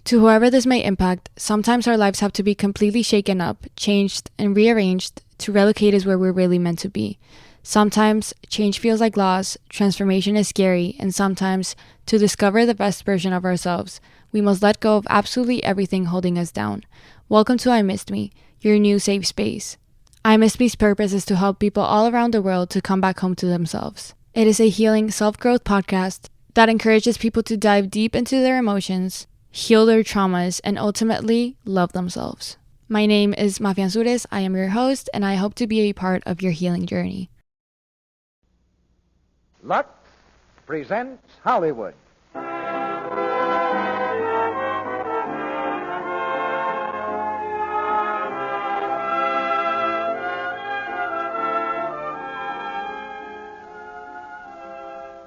To whoever this may impact, sometimes our lives have to be completely shaken up, changed, and rearranged to relocate us where we're really meant to be. Sometimes change feels like loss, transformation is scary, and sometimes, to discover the best version of ourselves, we must let go of absolutely everything holding us down. Welcome to I Missed Me, your new safe space. I Missed Me's purpose is to help people all around the world to come back home to themselves. It is a healing self-growth podcast that encourages people to dive deep into their emotions, heal their traumas, and ultimately love themselves. My name is Mafia Ansures. I am your host, and I hope to be a part of your healing journey. Lux presents Hollywood.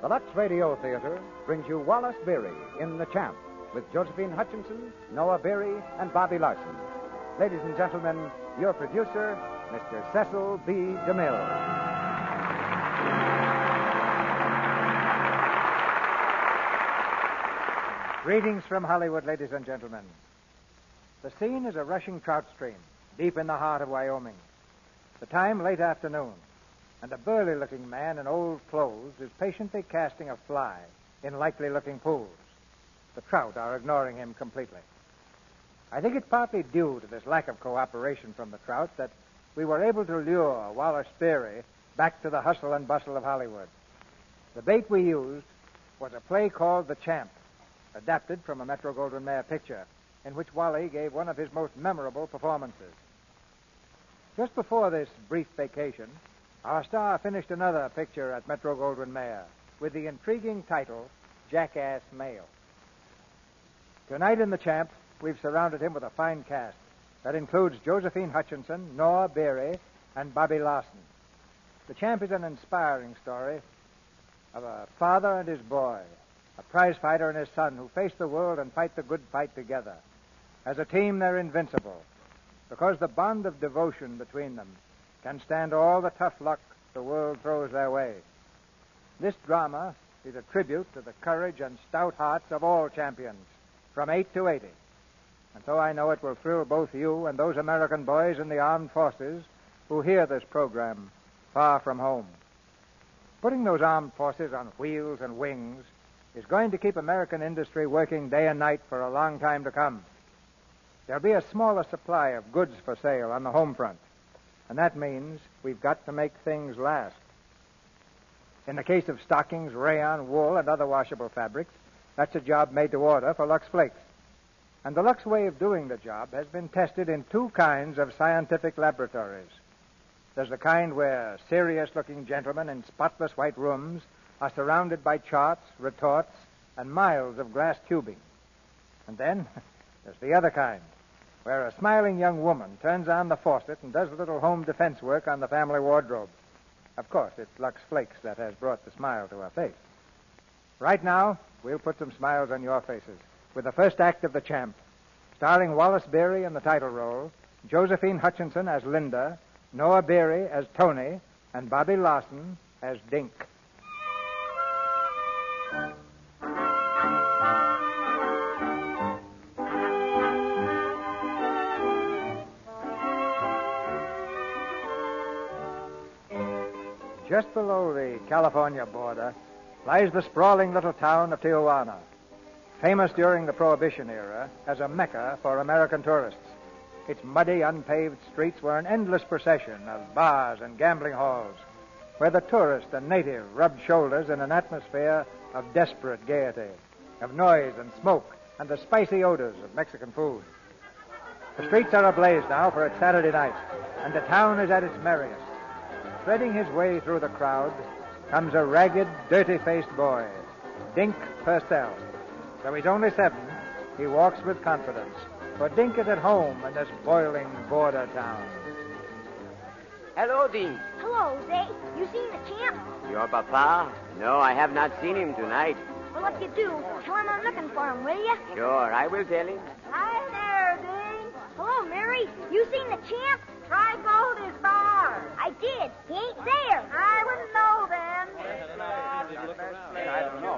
The Lux Radio Theater brings you Wallace Beery in The Champ with Josephine Hutchinson, Noah Beery, and Bobby Larson. Ladies and gentlemen, your producer, Mr. Cecil B. DeMille. Greetings from Hollywood, ladies and gentlemen. The scene is a rushing trout stream deep in the heart of Wyoming. The time, late afternoon, and a burly-looking man in old clothes is patiently casting a fly in likely-looking pools. The trout are ignoring him completely. I think it's partly due to this lack of cooperation from the trout that we were able to lure Wallace Beery back to the hustle and bustle of Hollywood. The bait we used was a play called The Champ, adapted from a Metro-Goldwyn-Mayer picture, in which Wally gave one of his most memorable performances. Just before this brief vacation, our star finished another picture at Metro-Goldwyn-Mayer with the intriguing title, Jackass Male. Tonight in The Champ, we've surrounded him with a fine cast that includes Josephine Hutchinson, Noah Beery, and Bobby Larson. The Champ is an inspiring story of a father and his boy, a prize fighter and his son who face the world and fight the good fight together. As a team, they're invincible because the bond of devotion between them can stand all the tough luck the world throws their way. This drama is a tribute to the courage and stout hearts of all champions, from 8 to 80. And so I know it will thrill both you and those American boys in the armed forces who hear this program far from home. Putting those armed forces on wheels and wings is going to keep American industry working day and night for a long time to come. There'll be a smaller supply of goods for sale on the home front, and that means we've got to make things last. In the case of stockings, rayon, wool, and other washable fabrics, that's a job made to order for Lux Flakes. And the Lux way of doing the job has been tested in 2 kinds of scientific laboratories. There's the kind where serious-looking gentlemen in spotless white rooms are surrounded by charts, retorts, and miles of glass tubing. And then there's the other kind, where a smiling young woman turns on the faucet and does a little home defense work on the family wardrobe. Of course, it's Lux Flakes that has brought the smile to her face. Right now, we'll put some smiles on your faces with the first act of The Champ, starring Wallace Beery in the title role, Josephine Hutchinson as Linda, Noah Beery as Tony, and Bobby Larson as Dink. Just below the California border lies the sprawling little town of Tijuana, famous during the Prohibition era as a mecca for American tourists. Its muddy, unpaved streets were an endless procession of bars and gambling halls, where the tourist and native rubbed shoulders in an atmosphere of desperate gaiety, of noise and smoke, and the spicy odors of Mexican food. The streets are ablaze now for it's Saturday night, and the town is at its merriest. Threading his way through the crowd comes a ragged, dirty-faced boy, Dink Purcell. Though he's only 7, he walks with confidence, for Dink is at home in this boiling border town. Hello, Dink. Hello, Zay. You seen the champ? Your papa? No, I have not seen him tonight. Well, if you do, tell him I'm looking for him, will you? Sure, I will tell him. Hi there, Dink. Hello, Mary. You seen the champ? Try Goldie's bar. I did. He ain't there. I wouldn't know then. I don't know.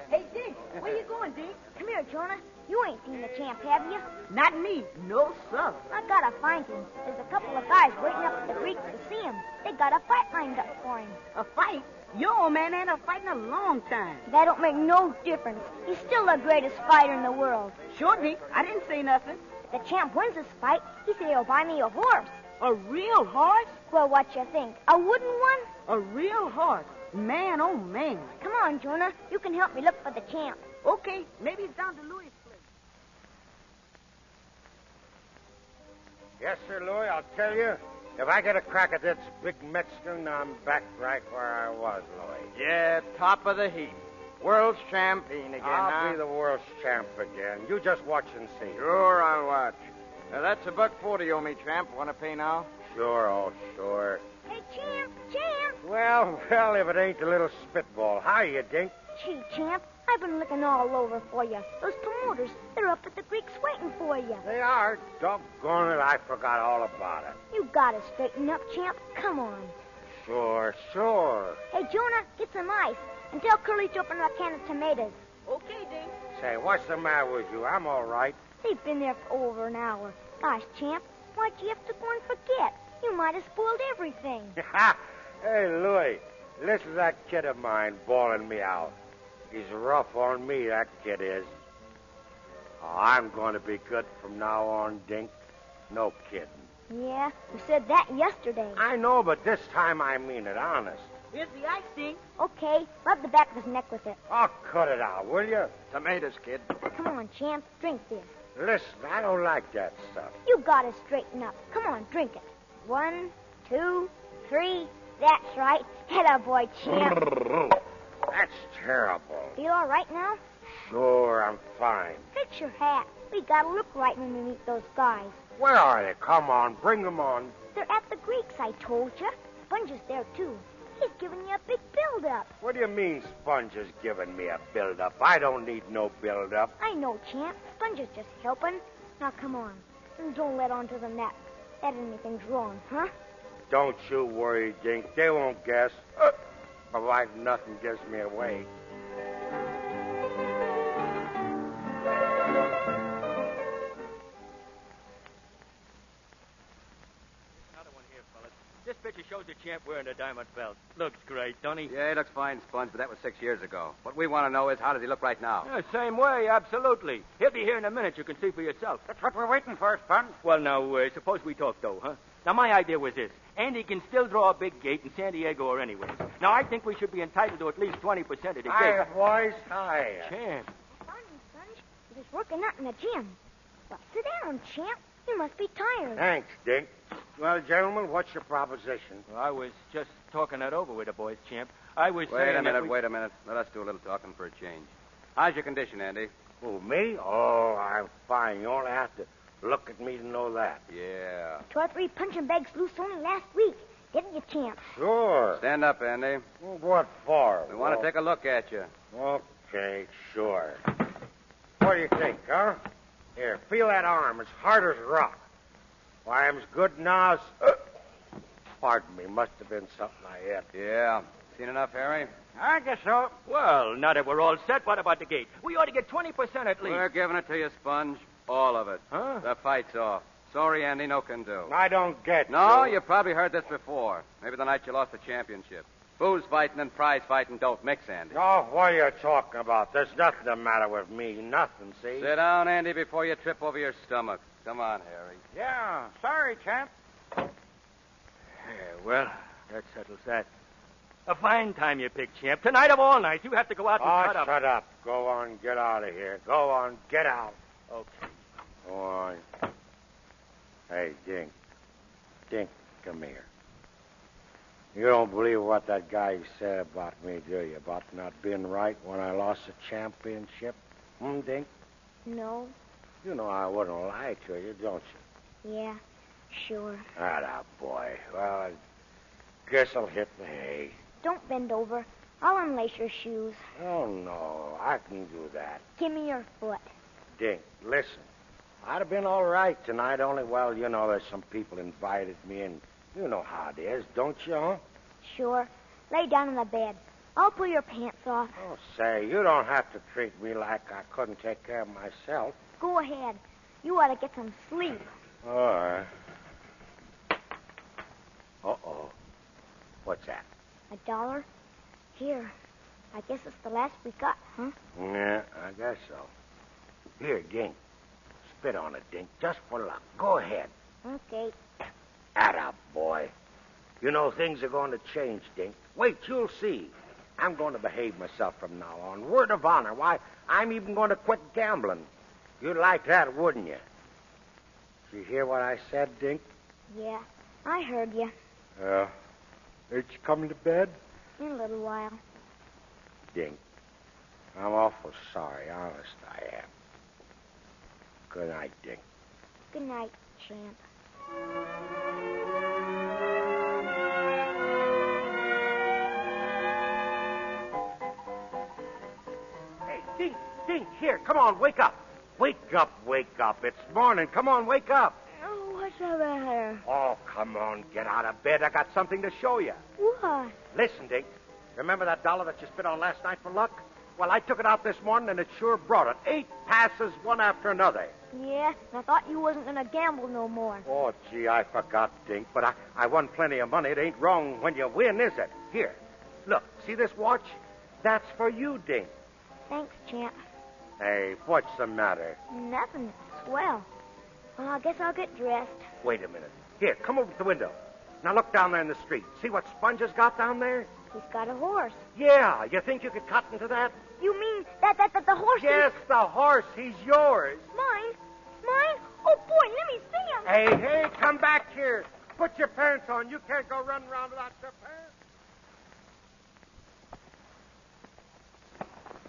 Hey, Dink, where you going, Dink? Come here, Jonah. You ain't seen the champ, have you? Not me. No, sir. I gotta find him. There's a couple of guys waiting up at the Greeks to see him. They got a fight lined up for him. A fight? Your old man ain't a fight in a long time. That don't make no difference. He's still the greatest fighter in the world. Sure, Dick. I didn't say nothing. If the champ wins this fight, he said he'll buy me a horse. A real horse? Well, what you think? A wooden one? A real horse? Man, oh, man. Come on, Jonah. You can help me look for the champ. Okay, maybe it's down to Louis' place. Yes, sir, Louis, I'll tell you. If I get a crack at this big Mexican, I'm back right where I was, Louis. Yeah, top of the heap. World's champion again, I'll be the world's champ again. You just watch and see. Sure, I'll watch. That's $1.40 you owe me, champ. Want to pay now? Sure, oh, sure. Hey, champ, champ. Well, if it ain't the little spitball. Hiya, Dink. Gee, champ, I've been looking all over for you. Those promoters, they're up at the Greeks waiting for you. They are. Doggone it, I forgot all about it. You gotta straighten up, champ. Come on. Sure. Hey, Jonah, get some ice. And tell Curly to open a can of tomatoes. Okay, Dick. Say, what's the matter with you? I'm all right. They've been there for over an hour. Gosh, champ, why'd you have to go and forget? You might have spoiled everything. Hey, Louis, listen to that kid of mine bawling me out. He's rough on me, that kid is. Oh, I'm going to be good from now on, Dink. No kidding. Yeah, you said that yesterday. I know, but this time I mean it, honest. Here's the ice, Dick. Okay, rub the back of his neck with it. Oh, cut it out, will you? Tomatoes, kid. Come on, champ, drink this. Listen, I don't like that stuff. You gotta straighten up. Come on, drink it. 1, 2, 3. That's right. Atta boy, champ. That's terrible. Feel all right now? Sure, I'm fine. Fix your hat. We gotta look right when we meet those guys. Where are they? Come on, bring them on. They're at the Greeks, I told you. Sponge is there, too. He's giving you a big build-up. What do you mean Sponge is giving me a build-up? I don't need no build-up. I know, champ. Sponge is just helping. Now, come on. And don't let on to them that anything's wrong, huh? Don't you worry, Dink. They won't guess. Provided nothing gives me away. This picture shows the champ wearing a diamond belt. Looks great, don't he? Yeah, he looks fine, Sponge, but that was 6 years ago. What we want to know is, how does he look right now? Yeah, same way, absolutely. He'll be here in a minute. You can see for yourself. That's what we're waiting for, Sponge. Well, now, suppose we talk, though, huh? Now, my idea was this. Andy can still draw a big gate in San Diego or anywhere. Now, I think we should be entitled to at least 20% of the gate. Hi, boys. Hi. Champ. Sponge, he was working out in the gym. Well, sit down, champ. You must be tired. Thanks, Dink. Well, gentlemen, what's your proposition? Well, I was just talking that over with the boys, champ. I was Wait saying a minute, that wait a minute. Let us do a little talking for a change. How's your condition, Andy? Who, me? Oh, I'm fine. You only have to look at me to know that. Yeah. 2 or 3 punching bags loose only last week. Didn't you, champ? Sure. Stand up, Andy. Well, what for? We want to take a look at you. Okay, sure. What do you think, huh? Here, feel that arm. It's hard as rock. Why, I'm as good now as... Pardon me, must have been something I hit. Yeah. Seen enough, Harry? I guess so. Well, now that we're all set, what about the gate? We ought to get 20% at least. We're giving it to you, Sponge. All of it. Huh? The fight's off. Sorry, Andy, no can do. I don't get No, you. you've probably heard this before. Maybe the night you lost the championship. Booze fighting and prize fighting don't mix, Andy. Oh, what are you talking about? There's nothing the matter with me. Nothing, see? Sit down, Andy, before you trip over your stomach. Come on, Harry. Yeah, sorry, champ. Yeah, well, that settles that. A fine time you picked, champ. Tonight of all nights, you have to go out and cut up. Shut up. Go on, get out of here. Go on, get out. Okay. Go on. Hey, Dink. Dink, come here. You don't believe what that guy said about me, do you? About not being right when I lost the championship? Dink? No. You know I wouldn't lie to you, don't you? Yeah, sure. Atta boy. Well, I guess I'll hit the hay. Don't bend over. I'll unlace your shoes. Oh, no. I can do that. Give me your foot. Dink, listen. I'd have been all right tonight, only, well, you know, there's some people invited me, and you know how it is, don't you, huh? Sure. Lay down on the bed. I'll pull your pants off. Oh, say, you don't have to treat me like I couldn't take care of myself. Go ahead. You ought to get some sleep. All right. Uh-oh. What's that? $1? Here. I guess it's the last we got, huh? Yeah, I guess so. Here, Dink. Spit on it, Dink, just for luck. Go ahead. Okay. Atta boy. You know things are going to change, Dink. Wait, you'll see. I'm going to behave myself from now on. Word of honor. Why, I'm even going to quit gambling. You'd like that, wouldn't you? Did you hear what I said, Dink? Yeah, I heard you. Ain't you coming to bed? In a little while. Dink, I'm awful sorry. Honest, I am. Good night, Dink. Good night, Champ. Hey, Dink, here, come on, wake up. Wake up. It's morning. Come on, wake up. Oh, what's the matter? Oh, come on, get out of bed. I got something to show you. What? Listen, Dink. Remember that $1 that you spit on last night for luck? Well, I took it out this morning, and it sure brought it. 8 passes, one after another. Yeah, and I thought you wasn't going to gamble no more. Oh, gee, I forgot, Dink. But I won plenty of money. It ain't wrong when you win, is it? Here, look, see this watch? That's for you, Dink. Thanks, Champ. Hey, what's the matter? Nothing. Swell. Well, I guess I'll get dressed. Wait a minute. Here, come over to the window. Now look down there in the street. See what Sponge has got down there? He's got a horse. Yeah, you think you could cut into that? You mean that the horse Yes, the horse. He's yours. Mine? Mine? Oh, boy, let me see him. Hey, come back here. Put your pants on. You can't go running around without your pants.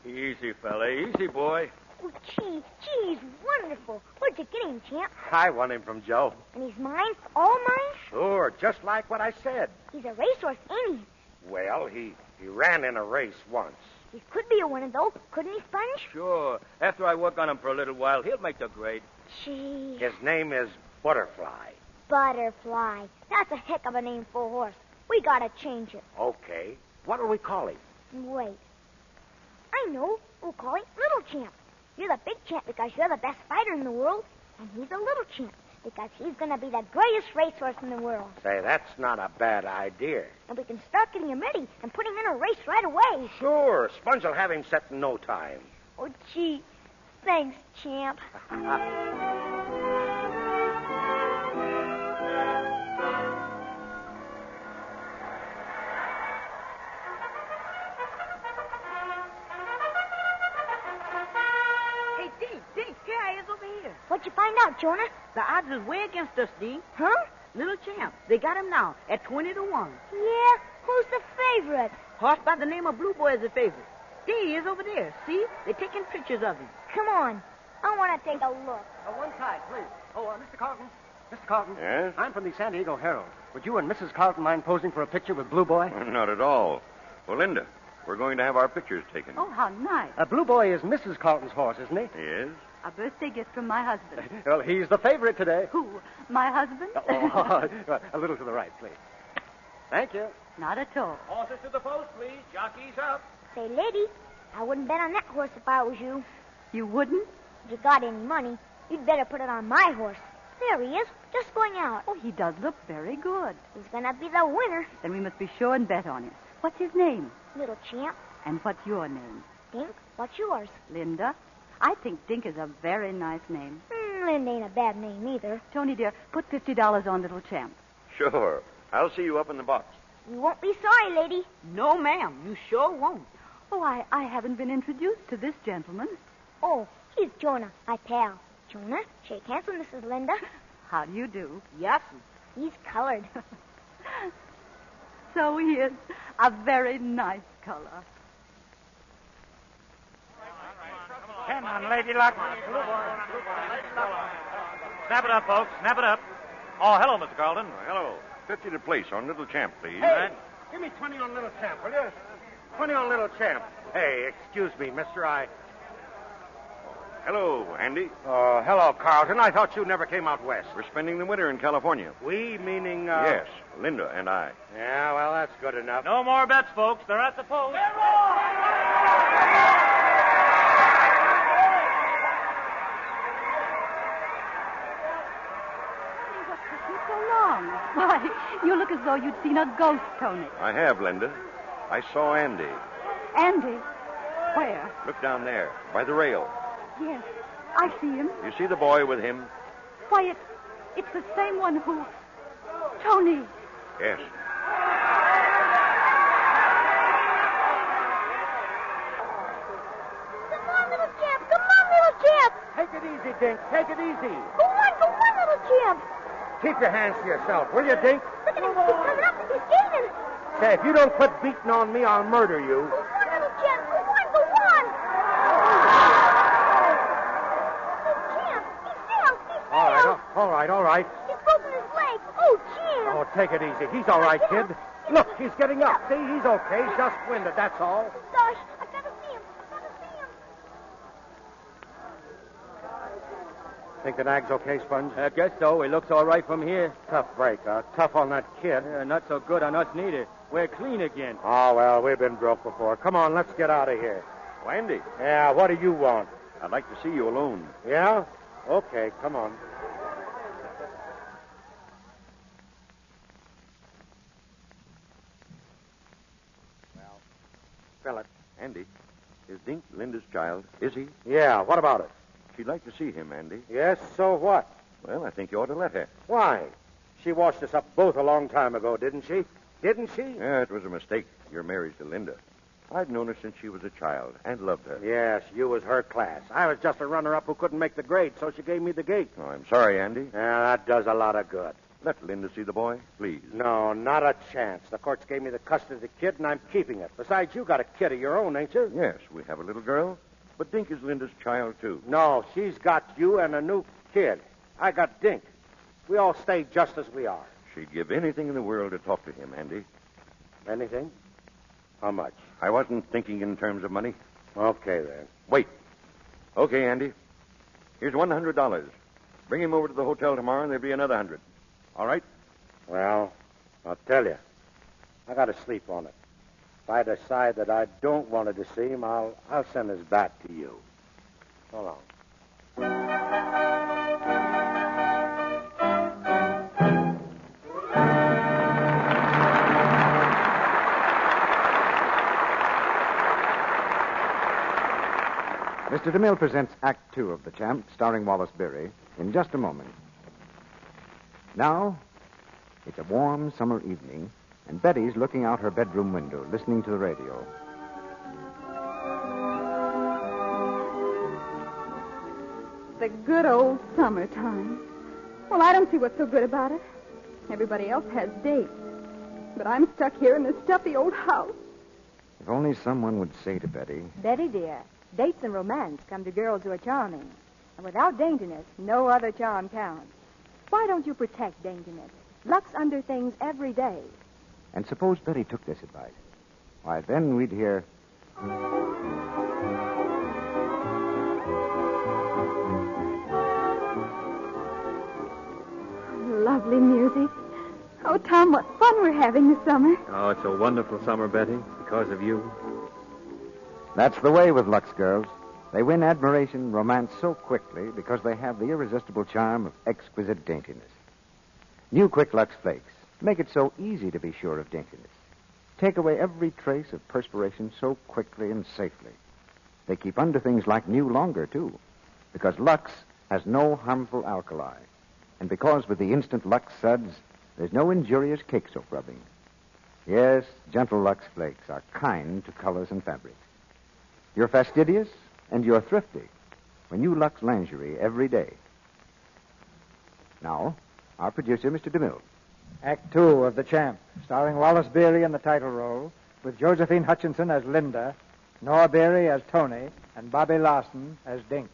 Easy, fella. Easy, boy. Oh, gee, he's wonderful. Where'd you get him, Champ? I won him from Joe. And he's mine? All mine? Sure, just like what I said. He's a racehorse, ain't he? Well, he ran in a race once. He could be a winner, though. Couldn't he, Sponge? Sure. After I work on him for a little while, he'll make the grade. Gee. His name is Butterfly. Butterfly. That's a heck of a name for a horse. We gotta change it. Okay. What'll we call him? Wait. I know. We'll call him Little Champ. You're the big champ because you're the best fighter in the world. And he's a little champ because he's going to be the greatest racehorse in the world. Say, that's not a bad idea. And we can start getting him ready and put him in a race right away. Sure. Sponge will have him set in no time. Oh, gee. Thanks, Champ. What'd you find out, Jonah? The odds is way against us, Dee. Huh? Little Champ. They got him now at 20 to 1. Yeah? Who's the favorite? Horse by the name of Blue Boy is the favorite. There he is over there. See? They're taking pictures of him. Come on. I want to take a look. One side, please. Oh, Mr. Carlton. Mr. Carlton. Yes? I'm from the San Diego Herald. Would you and Mrs. Carlton mind posing for a picture with Blue Boy? Not at all. Well, Linda, we're going to have our pictures taken. Oh, how nice. Blue Boy is Mrs. Carlton's horse, isn't he? Yes? A birthday gift from my husband. Well, he's the favorite today. Who? My husband? A little to the right, please. Thank you. Not at all. Horses to the post, please. Jockeys up. Say, lady, I wouldn't bet on that horse if I was you. You wouldn't? If you got any money, you'd better put it on my horse. There he is, just going out. Oh, he does look very good. He's going to be the winner. Then we must be sure and bet on him. What's his name? Little Champ. And what's your name? Dink, what's yours? Linda. I think Dink is a very nice name. Linda ain't a bad name either. Tony, dear, put $50 on Little Champ. Sure. I'll see you up in the box. You won't be sorry, lady. No, ma'am. You sure won't. Oh, I haven't been introduced to this gentleman. Oh, he's Jonah, my pal. Jonah, shake hands with Mrs. Linda. How do you do? Yes. He's colored. So he is. A very nice color. Come on, Lady Luck. Snap it up, folks. Snap it up. Oh, hello, Mr. Carlton. Hello. 50 to place on Little Champ, please. Hey, give me 20 on Little Champ, will you? 20 on Little Champ. Hey, excuse me, mister, Hello, Andy. Hello, Carlton. I thought you never came out west. We're spending the winter in California. We, meaning, Yes, Linda and I. Yeah, well, that's good enough. No more bets, folks. They're at the post. What's taking so long? Why, you look as though you'd seen a ghost, Tony. I have, Linda. I saw Andy. Andy? Where? Look down there, by the rail. Yes, I see him. You see the boy with him? Why, it's the same one who... Tony. Yes. Come on, little champ. Come on, little champ. Take it easy, Dink. Take it easy. Go on, little champ. Keep your hands to yourself, will you, Dink? Look at him. He's coming up. He's gaining. Say, if you don't quit beating on me, I'll murder you. Go on, little champ. Go on, go on. Little champ. He fell. He fell. All right. He's broken his leg. Oh, champ. Oh, take it easy. He's all right, kid. Look, he's getting up. See, he's okay. Just winded, that's all. Gosh, I gotta see him. Think the nag's okay, Sponge? I guess so. He looks all right from here. Tough break, huh? Tough on that kid. Not so good on us neither. We're clean again. Oh, well, we've been broke before. Come on, let's get out of here. Oh, Andy, Yeah, what do you want? I'd like to see you alone. Yeah? Okay, come on. Well, fill it. Andy, is Dink Linda's child? Is he? Yeah, what about it? She'd like to see him, Andy. Yes, so what? Well, I think you ought to let her. Why? She washed us up both a long time ago, didn't she? Didn't she? Yeah, it was a mistake, your marriage to Linda. I'd known her since she was a child and loved her. Yes, you was her class. I was just a runner-up who couldn't make the grade, so she gave me the gate. Oh, I'm sorry, Andy. Yeah, that does a lot of good. Let Linda see the boy, please. No, not a chance. The courts gave me the custody of the kid, and I'm keeping it. Besides, you got a kid of your own, ain't you? Yes, we have a little girl, but Dink is Linda's child, too. No, she's got you and a new kid. I got Dink. We all stay just as we are. She'd give anything in the world to talk to him, Andy. Anything? How much? I wasn't thinking in terms of money. Okay, then. Wait. Okay, Andy. Here's $100. Bring him over to the hotel tomorrow, and there'll be another 100. All right? Well, I'll tell you. I got to sleep on it. If I decide that I don't want to see him, I'll send his back to you. So long. Mr. DeMille presents Act Two of The Champ, starring Wallace Beery, in just a moment. Now, it's a warm summer evening, and Betty's looking out her bedroom window, listening to the radio. The good old summertime. Well, I don't see what's so good about it. Everybody else has dates. But I'm stuck here in this stuffy old house. If only someone would say to Betty, Betty, dear, dates and romance come to girls who are charming. And without daintiness, no other charm counts. Why don't you protect daintiness? Lux under things every day. and suppose Betty took this advice. Why, then we'd hear... Lovely music. Oh, Tom, what fun we're having this summer. Oh, it's a wonderful summer, Betty, because of you. That's the way with Lux girls. They win admiration, romance so quickly because they have the irresistible charm of exquisite daintiness. New Quick Lux Flakes make it so easy to be sure of daintiness. Take away every trace of perspiration so quickly and safely. They keep underthings like new longer, too, because Lux has no harmful alkali. And because with the instant Lux suds, there's no injurious cake soap rubbing. Yes, gentle Lux Flakes are kind to colors and fabrics. You're fastidious and you're thrifty when you Lux lingerie every day. Now, our producer, Mr. DeMille. Act 2 of The Champ, starring Wallace Beery in the title role, with Josephine Hutchinson as Linda, Noah Beery as Tony, and Bobby Larson as Dink.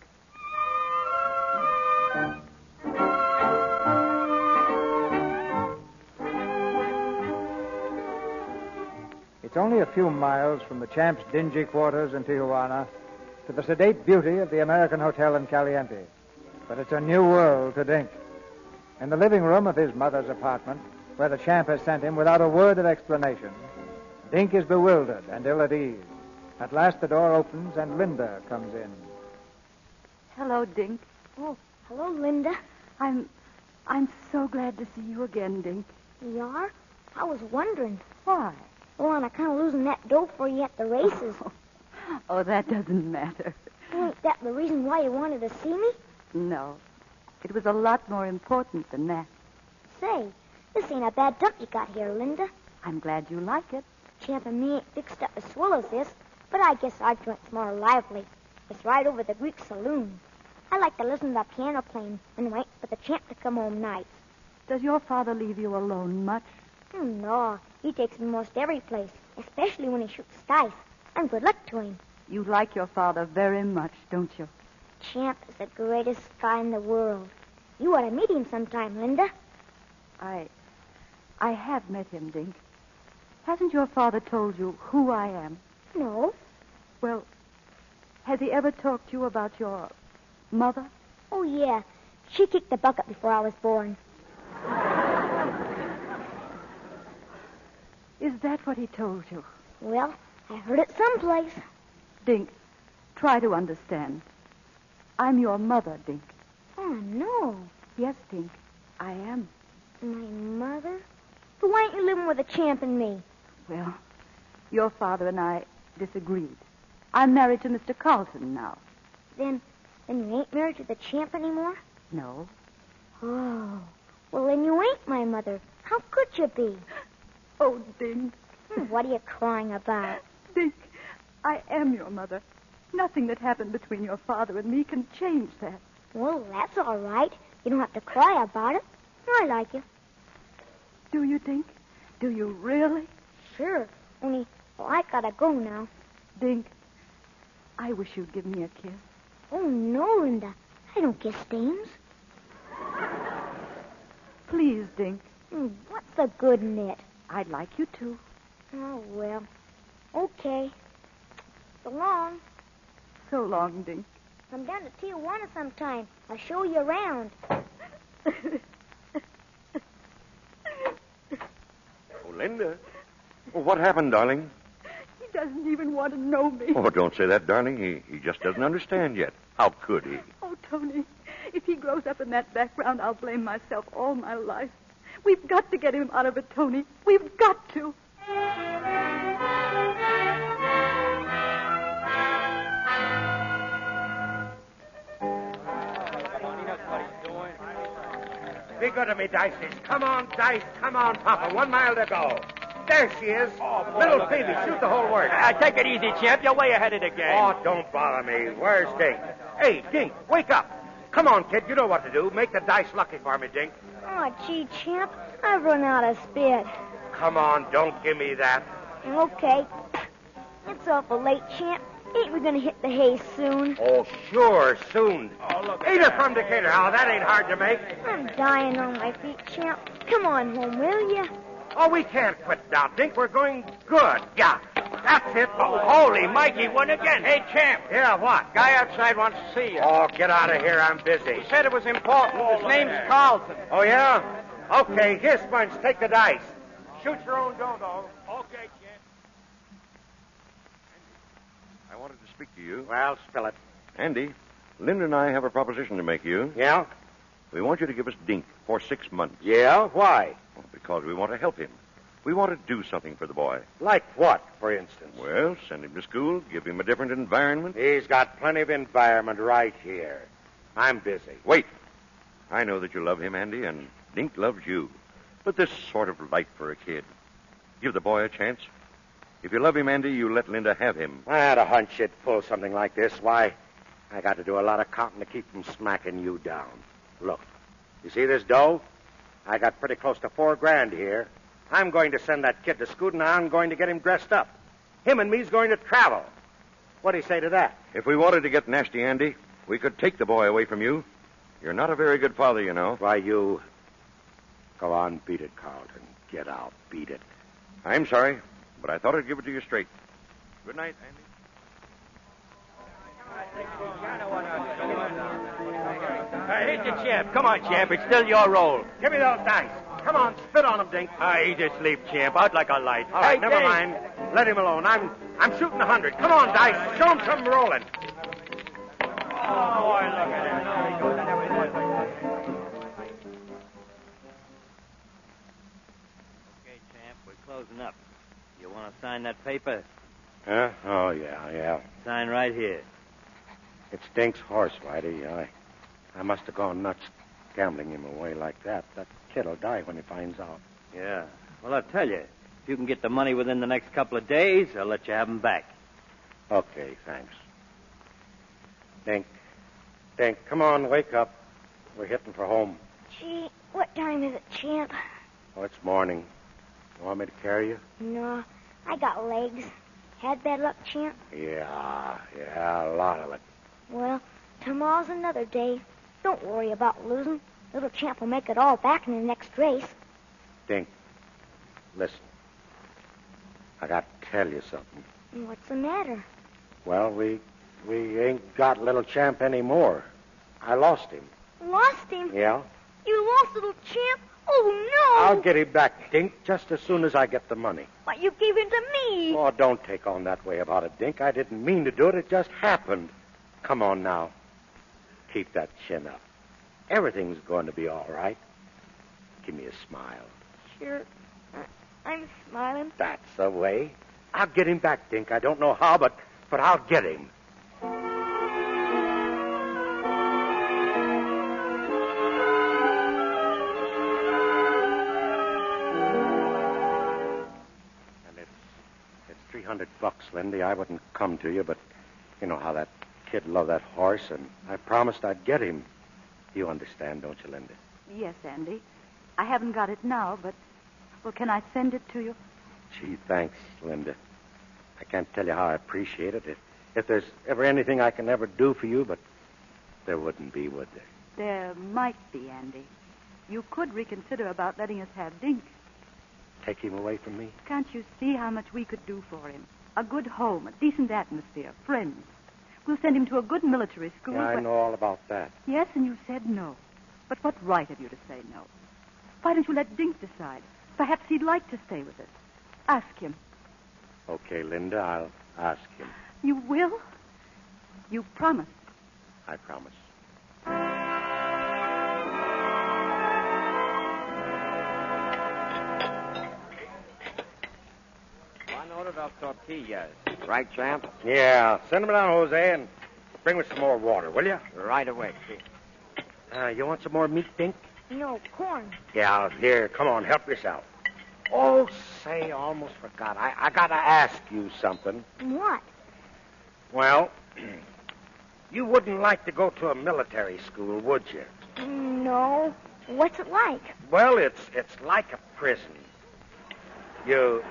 It's only a few miles from the Champ's dingy quarters in Tijuana to the sedate beauty of the American Hotel in Caliente. But it's a new world to Dink. In the living room of his mother's apartment, where the champ has sent him without a word of explanation, Dink is bewildered and ill at ease. At last the door opens and Linda comes in. Hello, Dink. Oh, hello, Linda. I'm so glad to see you again, Dink. You are? I was wondering. Why? Well, on account of losing that dough for you at the races. Oh, that doesn't matter. Ain't that the reason why you wanted to see me? No. It was a lot more important than that. Say, this ain't a bad dump you got here, Linda. I'm glad you like it. Champ and me ain't fixed up as swell as this, but I guess our joint's more lively. It's right over the Greek saloon. I like to listen to the piano playing and wait for the champ to come home nights. Does your father leave you alone much? No, he takes me most every place, especially when he shoots dice. I'm good luck to him. You like your father very much, don't you? Champ is the greatest guy in the world. You ought to meet him sometime, Linda. I have met him, Dink. Hasn't your father told you who I am? No. Well, has he ever talked to you about your mother? Oh, yeah. She kicked the bucket before I was born. Is that what he told you? Well, I heard it someplace. Dink, try to understand. I'm your mother, Dink. Oh, no. Yes, Dink, I am. My mother? But why ain't you living with the champ and me? Well, your father and I disagreed. I'm married to Mr. Carlton now. Then you ain't married to the champ anymore? No. Oh, well, then you ain't my mother. How could you be? Oh, Dink. What are you crying about? Dink, I am your mother. Nothing that happened between your father and me can change that. Well, that's all right. You don't have to cry about it. I like you. Do you, Dink? Do you really? Sure. Only, well, I gotta go now. Dink, I wish you'd give me a kiss. Oh, no, Linda. I don't kiss dames. Please, Dink. What's the good in it? I'd like you to. Oh, well. Okay. So long. So long, Dink. Come down to Tijuana sometime. I'll show you around. Oh, Linda. Well, what happened, darling? He doesn't even want to know me. Oh, don't say that, darling. He just doesn't understand yet. How could he? Oh, Tony, if he grows up in that background, I'll blame myself all my life. We've got to get him out of it, Tony. We've got to. Be good to me, Dices. Come on, Dice. Come on, Papa. 1 mile to go. There she is. Little Phoebe, shoot the whole word. Take it easy, champ. You're way ahead of the game. Oh, don't bother me. Where's Dink? Hey, Dink, wake up. Come on, kid. You know what to do. Make the dice lucky for me, Dink. Oh, gee, champ. I've run out of spit. Come on, don't give me that. Okay. It's awful late, champ. Ain't we gonna hit the hay soon? Oh, sure, soon. Oh, look. Ain't it from Decatur? How that ain't hard to make. I'm dying on my feet, champ. Come on home, will you? Oh, we can't quit now, Dink. We're going good. Yeah, that's it. Oh, holy Mikey, won again. Hey, champ. Yeah, what? Guy outside wants to see you. Oh, get out of here. I'm busy. He said it was important. His name's Carlton. Oh, yeah? Okay, here, Sponge. Take the dice. Shoot your own dodo. Okay, champ. I wanted to speak to you. Well, spill it. Andy, Linda and I have a proposition to make you. Yeah? We want you to give us Dink for 6 months. Yeah? Why? Well, because we want to help him. We want to do something for the boy. Like what, for instance? Well, send him to school, give him a different environment. He's got plenty of environment right here. I'm busy. Wait. I know that you love him, Andy, and Dink loves you. But this sort of life for a kid. Give the boy a chance. If you love him, Andy, you let Linda have him. I had a hunch you'd pull something like this. Why, I got to do a lot of counting to keep from smacking you down. Look, you see this dough? I got pretty close to $4,000 here. I'm going to send that kid to school, and I'm going to get him dressed up. Him and me's going to travel. What do you say to that? If we wanted to get nasty, Andy, we could take the boy away from you. You're not a very good father, you know. Why, you... Go on, beat it, Carlton. Get out, beat it. I'm sorry, but I thought I'd give it to you straight. Good night, Andy. Here's your champ. Come on, champ. It's still your role. Give me those dice. Come on, spit on them, Dink. He's asleep, champ. Out like a light. All right, Hey, never Dink. mind. Let him alone. I'm shooting 100. Come on, dice. Show him some rolling. Oh, boy, look at him. Okay, champ, we're closing up. You want to sign that paper? Huh? Oh, yeah. Sign right here. It's Dink's horse, Whitey. I must have gone nuts gambling him away like that. That kid'll die when he finds out. Yeah. Well, I'll tell you. If you can get the money within the next couple of days, I'll let you have him back. Okay, thanks. Dink, come on, wake up. We're hitting for home. Gee, what time is it, champ? Oh, it's morning. You want me to carry you? No, I got legs. Had bad luck, champ? Yeah, a lot of it. Well, tomorrow's another day. Don't worry about losing. Little champ will make it all back in the next race. Dink, listen. I got to tell you something. What's the matter? Well, we ain't got little champ anymore. I lost him. Lost him? Yeah? You lost little champ? Oh, no! I'll get him back, Dink, just as soon as I get the money. But you gave him to me. Oh, don't take on that way about it, Dink. I didn't mean to do it. It just happened. Come on now. Keep that chin up. Everything's going to be all right. Give me a smile. Sure. I'm smiling. That's the way. I'll get him back, Dink. I don't know how, but I'll get him. And it's $300, Lindy. I wouldn't come to you, but you know how that kid loved that horse, and I promised I'd get him. You understand, don't you, Linda? Yes, Andy. I haven't got it now, but... Well, can I send it to you? Gee, thanks, Linda. I can't tell you how I appreciate it. If there's ever anything I can ever do for you, but there wouldn't be, would there? There might be, Andy. You could reconsider about letting us have Dink. Take him away from me? Can't you see how much we could do for him? A good home, a decent atmosphere, friends. We'll send him to a good military school. Yeah, I know all about that. Yes, and you said no. But what right have you to say no? Why don't you let Dink decide? Perhaps he'd like to stay with us. Ask him. Okay, Linda, I'll ask him. You will? You promise. I promise. One order of tortillas. Right, champ? Yeah, send them down, Jose, and bring me some more water, will you? Right away. You want some more meat, Dink? No, corn. Yeah, here, come on, help yourself. Oh, say, almost forgot. I got to ask you something. What? Well, you wouldn't like to go to a military school, would you? No. What's it like? Well, it's like a prison. You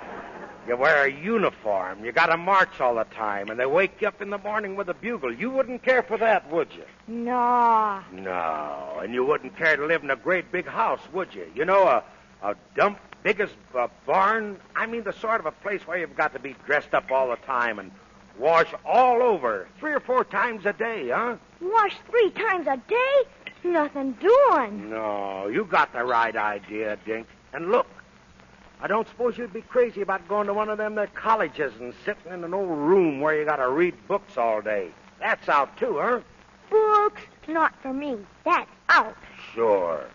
wear a uniform. You got to march all the time, and they wake you up in the morning with a bugle. You wouldn't care for that, would you? No. No, and you wouldn't care to live in a great big house, would you? You know, a dump big as a barn. I mean, the sort of a place where you've got to be dressed up all the time and wash all over 3 or 4 times a day, huh? Wash 3 times a day? Nothing doing. No, you got the right idea, Dink. And look, I don't suppose you'd be crazy about going to one of them there colleges and sitting in an old room where you got to read books all day. That's out, too, huh? Books? Not for me. That's out. Sure.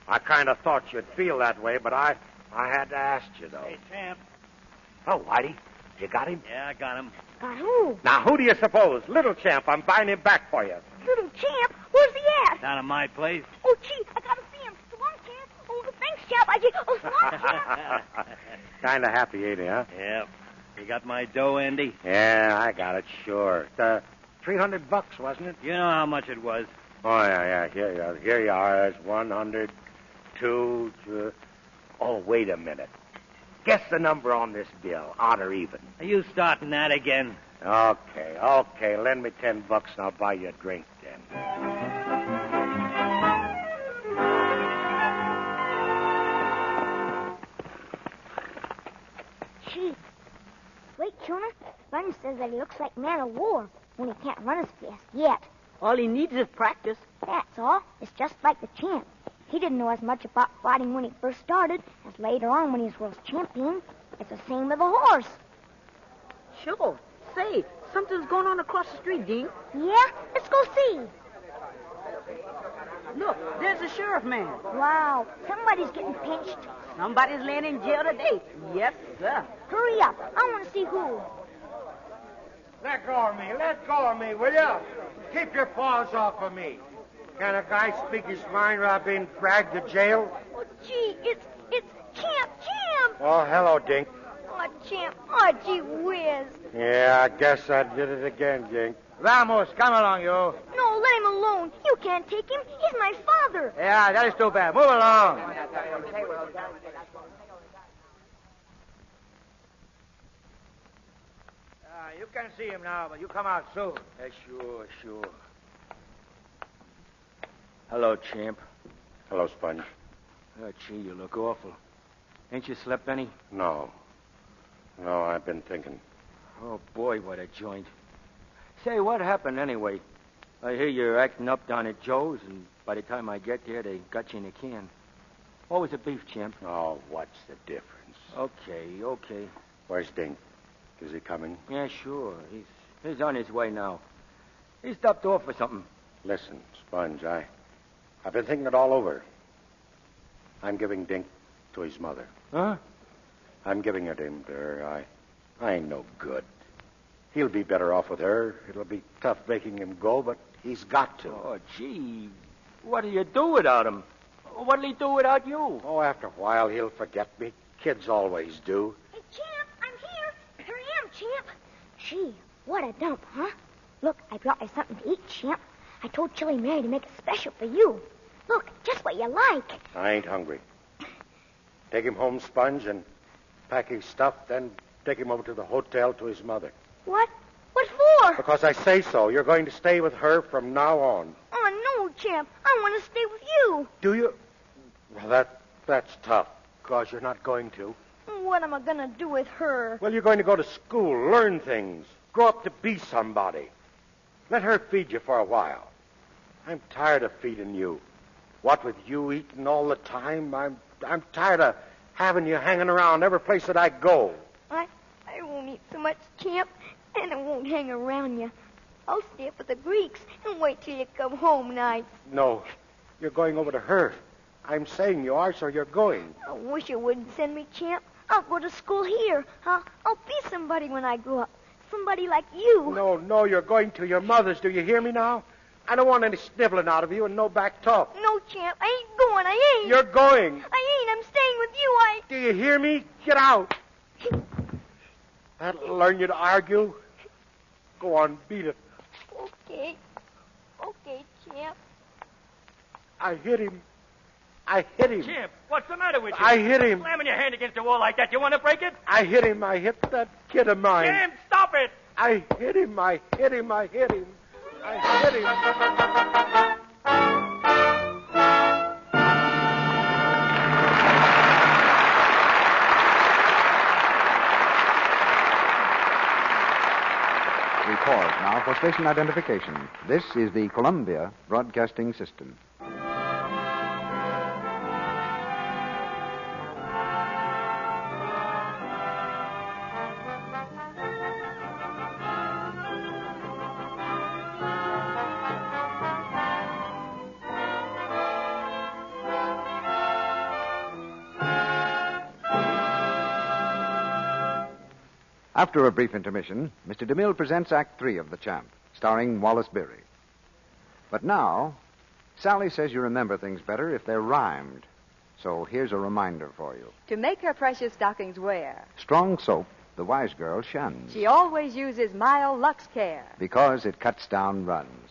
I kind of thought you'd feel that way, but I had to ask you, though. Hey, champ. Oh, Whitey, you got him? Yeah, I got him. Got who? Now, who do you suppose? Little Champ. I'm buying him back for you. Little Champ? Where's he at? Down at my place. Oh, gee, I gotta see him. So long, Champ. Oh, thanks, Champ. Oh, so long, Champ. Kind of happy, ain't he, huh? Yep. You got my dough, Andy? Yeah, I got it, sure. $300, wasn't it? You know how much it was. Oh, yeah. Here you are. There's 100, 2, 3. Oh, wait a minute. Guess the number on this bill, odd or even. Are you starting that again? Okay. Lend me $10 and I'll buy you a drink then. Gee. Wait, Jonah. Bunny says that he looks like Man of War. Only he can't run as fast yet. All he needs is practice. That's all. It's just like the champ. He didn't know as much about fighting when he first started as later on when he's world champion. It's the same with a horse. Sure. Say, something's going on across the street, Dean. Yeah? Let's go see. Look, there's the sheriff man. Wow, somebody's getting pinched. Somebody's laying in jail today. Yes, sir. Hurry up. I want to see who. Let go of me. Let go of me, will you? Keep your paws off of me. Can a guy speak his mind without being dragged to jail? Oh, gee, it's Champ. Oh, hello, Dink. Oh, Champ. Oh, gee whiz. Yeah, I guess I did it again, Dink. Vamos, come along, you. No, let him alone. You can't take him. He's my father. Yeah, that is too bad. Move along. You can see him now, but you come out soon. Sure. Hello, champ. Hello, Sponge. Oh, gee, you look awful. Ain't you slept any? No, I've been thinking. Oh, boy, what a joint. Say, what happened anyway? I hear you're acting up down at Joe's, and by the time I get there, they got you in a can. What was the beef, champ? Oh, what's the difference? Okay. Where's Dink? Is he coming? Yeah, sure. He's on his way now. He stopped off for something. Listen, Sponge, I've been thinking it all over. I'm giving Dink to his mother. Huh? I'm giving it him to her. I ain't no good. He'll be better off with her. It'll be tough making him go, but he's got to. Oh, gee. What'll you do without him? What'll he do without you? Oh, after a while, he'll forget me. Kids always do. Hey, Champ, I'm here. Here I am, Champ. Gee, what a dump, huh? Look, I brought you something to eat, Champ. I told Chili Mary to make it special for you. Look, just what you like. I ain't hungry. Take him home, Sponge, and pack his stuff, then take him over to the hotel to his mother. What? What for? Because I say so. You're going to stay with her from now on. Oh, no, Champ. I want to stay with you. Do you? Well, that's tough, because you're not going to. What am I going to do with her? Well, you're going to go to school, learn things, grow up to be somebody. Let her feed you for a while. I'm tired of feeding you. What with you eating all the time, I'm tired of having you hanging around every place that I go. I won't eat so much, Champ, and I won't hang around you. I'll stay up with the Greeks and wait till you come home nights. No, you're going over to her. I'm saying you are, so you're going. I wish you wouldn't send me, Champ. I'll go to school here. I'll be somebody when I grow up. Somebody like you. No, you're going to your mother's. Do you hear me now? I don't want any sniveling out of you and no back talk. No, Champ, I ain't going. I ain't. You're going. I ain't. I'm staying with you. Do you hear me? Get out. That'll learn you to argue. Go on, beat it. Okay, Champ. I hit him. Champ, what's the matter with you? I hit him. Slamming your hand against the wall like that. You want to break it? I hit him. I hit that kid of mine. Champ, stop it. I hit him. I hit him. We pause now for station identification. This is the Columbia Broadcasting System. After a brief intermission, Mr. DeMille presents Act 3 of The Champ, starring Wallace Beery. But now, Sally says you remember things better if they're rhymed. So here's a reminder for you. To make her precious stockings wear, Strong soap, the wise girl shuns. she always uses mild Lux Care. Because it cuts down runs.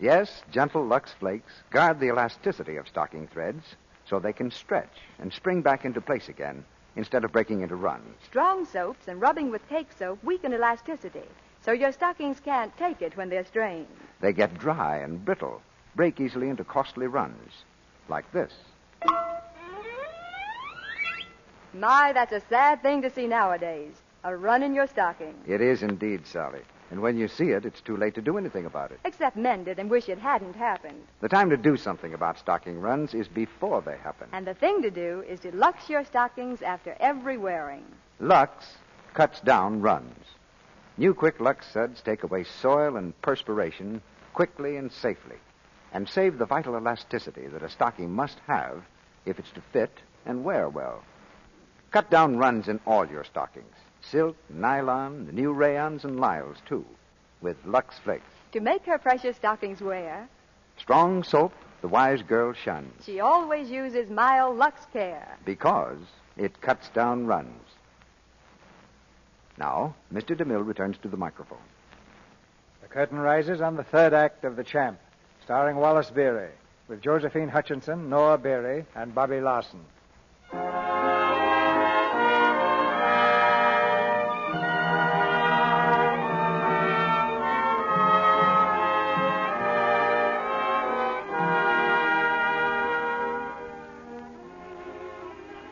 Yes, gentle Lux Flakes guard the elasticity of stocking threads so they can stretch and spring back into place again instead of breaking into runs. Strong soaps and rubbing with cake soap weaken elasticity, so your stockings can't take it when they're strained. They get dry and brittle, break easily into costly runs, like this. My, that's a sad thing to see nowadays. A run in your stocking. It is indeed, Sally. And when you see it, it's too late to do anything about it. Except mend it and wish it hadn't happened. The time to do something about stocking runs is before they happen. And the thing to do is to Lux your stockings after every wearing. Lux cuts down runs. New Quick Lux suds take away soil and perspiration quickly and safely and save the vital elasticity that a stocking must have if it's to fit and wear well. Cut down runs in all your stockings. Silk, nylon, the new rayons and lisles, too, with Lux Flakes. To make her precious stockings wear, Strong soap the wise girl shuns she always uses mild Lux Care. because it cuts down runs. Now, Mr. DeMille returns to the microphone. The curtain rises on the third act of The Champ, starring Wallace Beery, with Josephine Hutchinson, Noah Beery, and Bobby Larson.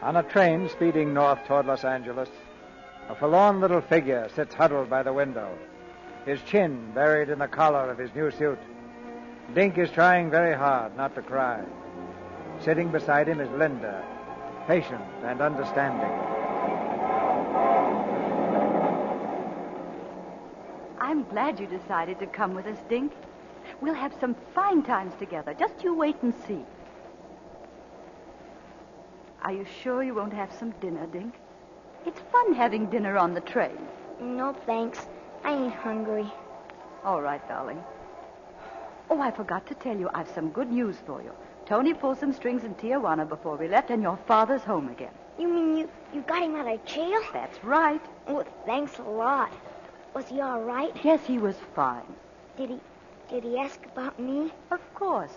On a train speeding north toward Los Angeles, a forlorn little figure sits huddled by the window, his chin buried in the collar of his new suit. Dink is trying very hard not to cry. Sitting beside him is Linda, patient and understanding. I'm glad you decided to come with us, Dink. We'll have some fine times together. Just you wait and see. Are you sure you won't have some dinner, Dink? It's fun having dinner on the train. No, thanks. I ain't hungry. All right, darling. Oh, I forgot to tell you, I've some good news for you. Tony pulled some strings in Tijuana before we left, and your father's home again. You mean you got him out of jail? That's right. Oh, thanks a lot. Was he all right? Yes, he was fine. Did he ask about me? Of course.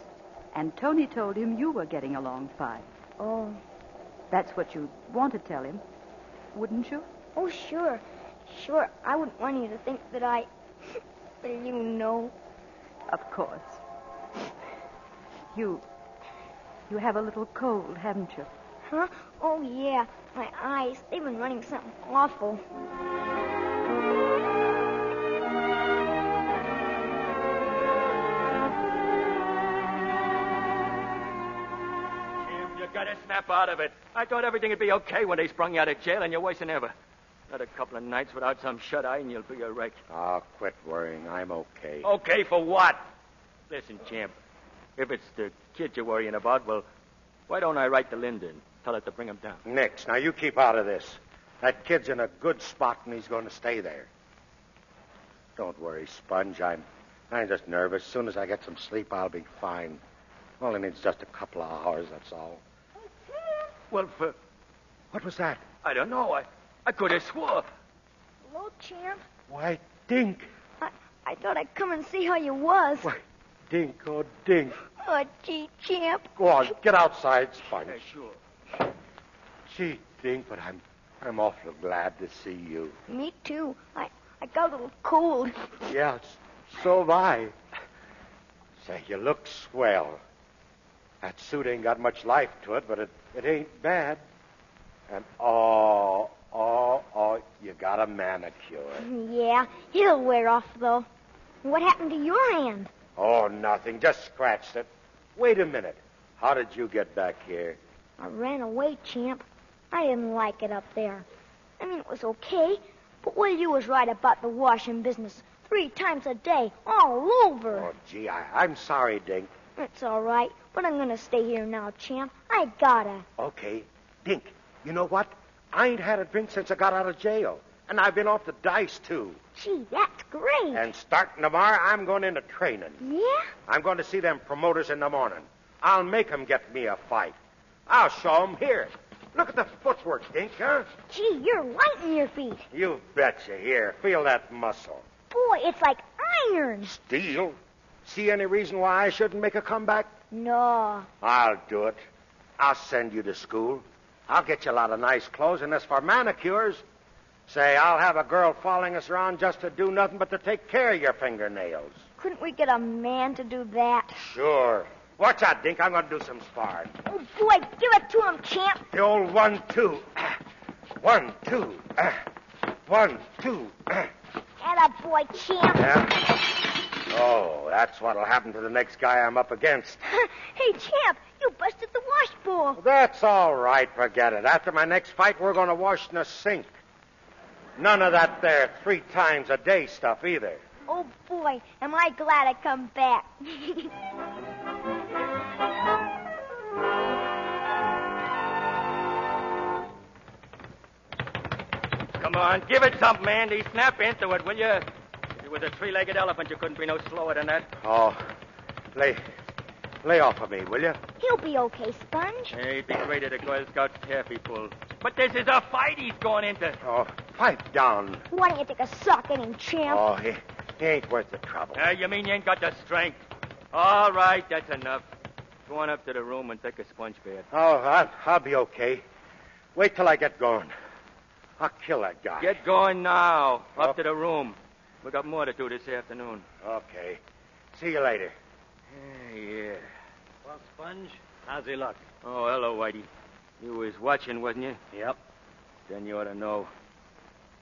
And Tony told him you were getting along fine. Oh. That's what you'd want to tell him, wouldn't you? Oh, sure. Sure, I wouldn't want you to think that I... Well, you know. Of course. You have a little cold, haven't you? Huh? Oh, yeah. My eyes, they've been running something awful. You gotta snap out of it. I thought everything would be okay when they sprung you out of jail, and you're worse than ever. Another couple of nights without some shut-eye, and you'll be a wreck. Oh, quit worrying. I'm okay. Okay for what? Listen, Champ, if it's the kid you're worrying about, well, why don't I write to Linda and tell her to bring him down? Nix, now you keep out of this. That kid's in a good spot, and he's going to stay there. Don't worry, Sponge. I'm just nervous. As soon as I get some sleep, I'll be fine. All it needs just a couple of hours, that's all. Well, What was that? I don't know. I could have swore. Hello, Champ. Why, Dink. I thought I'd come and see how you was. Why, Dink, oh, Dink. Oh, gee, Champ. Go on, get outside, Sponge. Yeah, sure. Gee, Dink, but I'm awful glad to see you. Me too. I got a little cold. Yeah, so have I. Say, you look swell. That suit ain't got much life to it, but it ain't bad. And, you got a manicure. Yeah, it'll wear off, though. What happened to your hand? Oh, nothing. Just scratched it. Wait a minute. How did you get back here? I ran away, Champ. I didn't like it up there. I mean, it was okay, but what you was right about the washing business 3 times a day, all over. Oh, gee, I'm sorry, Dink. It's all right, but I'm going to stay here now, Champ. I gotta. Okay. Dink, you know what? I ain't had a drink since I got out of jail. And I've been off the dice, too. Gee, that's great. And starting tomorrow, I'm going into training. Yeah? I'm going to see them promoters in the morning. I'll make them get me a fight. I'll show them here. Look at the footwork, Dink, huh? Gee, you're light in your feet. You betcha. Here, feel that muscle. Boy, it's like iron. Steel? See any reason why I shouldn't make a comeback? No. I'll do it. I'll send you to school. I'll get you a lot of nice clothes, and as for manicures, say, I'll have a girl following us around just to do nothing but to take care of your fingernails. Couldn't we get a man to do that? Sure. Watch out, Dink. I'm going to do some sparring. Oh, boy, give it to him, Champ. The old 1-2. 1-2. 1-2. Atta Attaboy, champ. Yeah? Oh, that's what'll happen to the next guy I'm up against. Hey, champ, you busted the washbowl. That's all right. Forget it. After my next fight, we're going to wash in the sink. None of that there 3 times a day stuff either. Oh, boy, am I glad I come back. Come on, give it something, Andy. Snap into it, will you? If you was a 3-legged elephant, you couldn't be no slower than that. Oh, lay off of me, will you? He'll be okay, Sponge. Hey, he'd be great at a Girl Scout taffy pull. But this is a fight he's going into. Oh, pipe down. Why don't you take a sock at him, champ? Oh, he ain't worth the trouble. You mean you ain't got the strength? All right, that's enough. Go on up to the room and take a sponge bath. Oh, I'll be okay. Wait till I get going. I'll kill that guy. Get going now. Up to the room. We got more to do this afternoon. Okay. See you later. Yeah. Well, Sponge, how's he look? Oh, hello, Whitey. You was watching, wasn't you? Yep. Then you ought to know.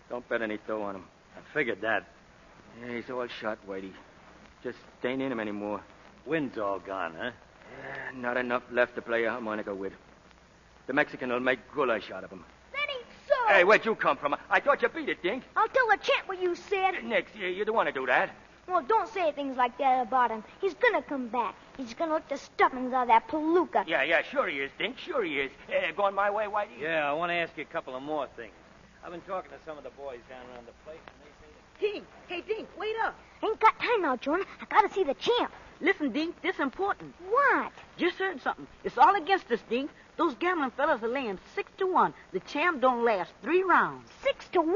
Don't bet any dough on him. I figured that. Yeah, he's all shot, Whitey. Just ain't in him anymore. Wind's all gone, huh? Yeah, not enough left to play a harmonica with. The Mexican will make goulash out of him. That ain't so. Hey, where'd you come from? I thought you beat it, Dink. I'll tell the champ what you said. Nix, you don't want to do that. Well, don't say things like that about him. He's gonna come back. He's gonna lick the stuffings out of that palooka. Yeah, sure he is, Dink. Sure he is. Going my way, Whitey? Yeah, I want to ask you a couple of more things. I've been talking to some of the boys down around the place, and they say that... Dink, hey, Dink, wait up. Ain't got time now, Jonah. I gotta see the champ. Listen, Dink, this important. What? Just heard something. It's all against us, Dink. Those gambling fellas are laying 6-1. The champ don't last 3 rounds. 6-1?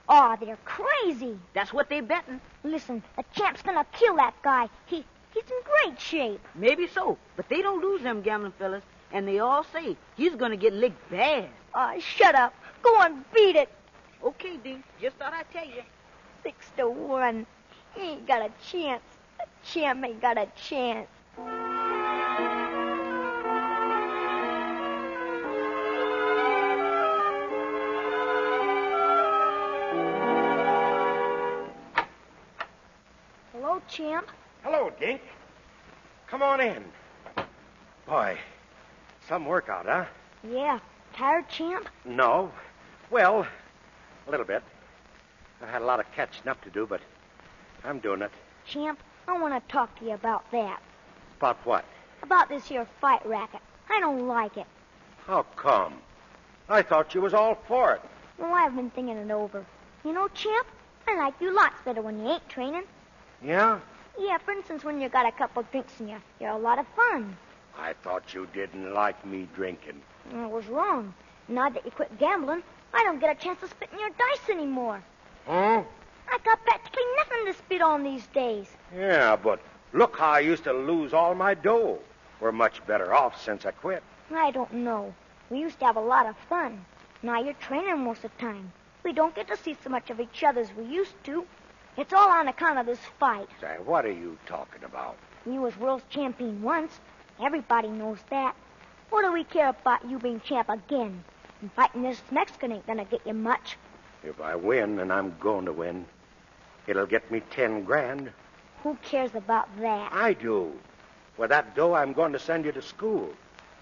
Oh, they're crazy. That's what they betting. Listen, the champ's gonna kill that guy. He's in great shape. Maybe so, but they don't lose them gambling fellas, and they all say he's gonna get licked bad. Shut up. Go on, beat it. Okay, Dink. Just thought I'd tell you. 6-1. He ain't got a chance. The champ ain't got a chance. Hello, champ. Hello, Dink. Come on in. Boy, some workout, huh? Yeah. Tired, champ? No. Well, a little bit. I had a lot of catching up to do, but I'm doing it. Champ, I want to talk to you about that. About what? About this here fight racket. I don't like it. How come? I thought you was all for it. Well, I've been thinking it over. You know, champ, I like you lots better when you ain't training. Yeah? Yeah, for instance, when you got a couple drinks in you, you're a lot of fun. I thought you didn't like me drinking. I was wrong. Now that you quit gambling, I don't get a chance to spit in your dice anymore. Huh? I got practically nothing to spit on these days. Yeah, but look how I used to lose all my dough. We're much better off since I quit. I don't know. We used to have a lot of fun. Now you're training most of the time. We don't get to see so much of each other as we used to. It's all on account of this fight. Say, what are you talking about? You was world's champion once. Everybody knows that. What do we care about you being champ again? And fighting this Mexican ain't gonna get you much. If I win, and I'm going to win, it'll get me 10 grand. Who cares about that? I do. With that dough, I'm going to send you to school.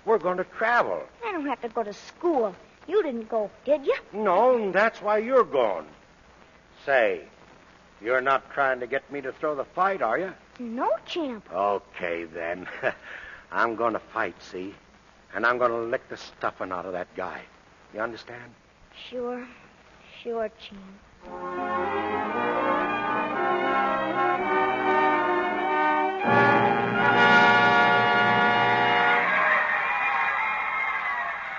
We're going to travel. I don't have to go to school. You didn't go, did you? No, and that's why you're going. Say, you're not trying to get me to throw the fight, are you? No, champ. Okay, then. I'm going to fight, see? And I'm going to lick the stuffing out of that guy. You understand? Sure, champ.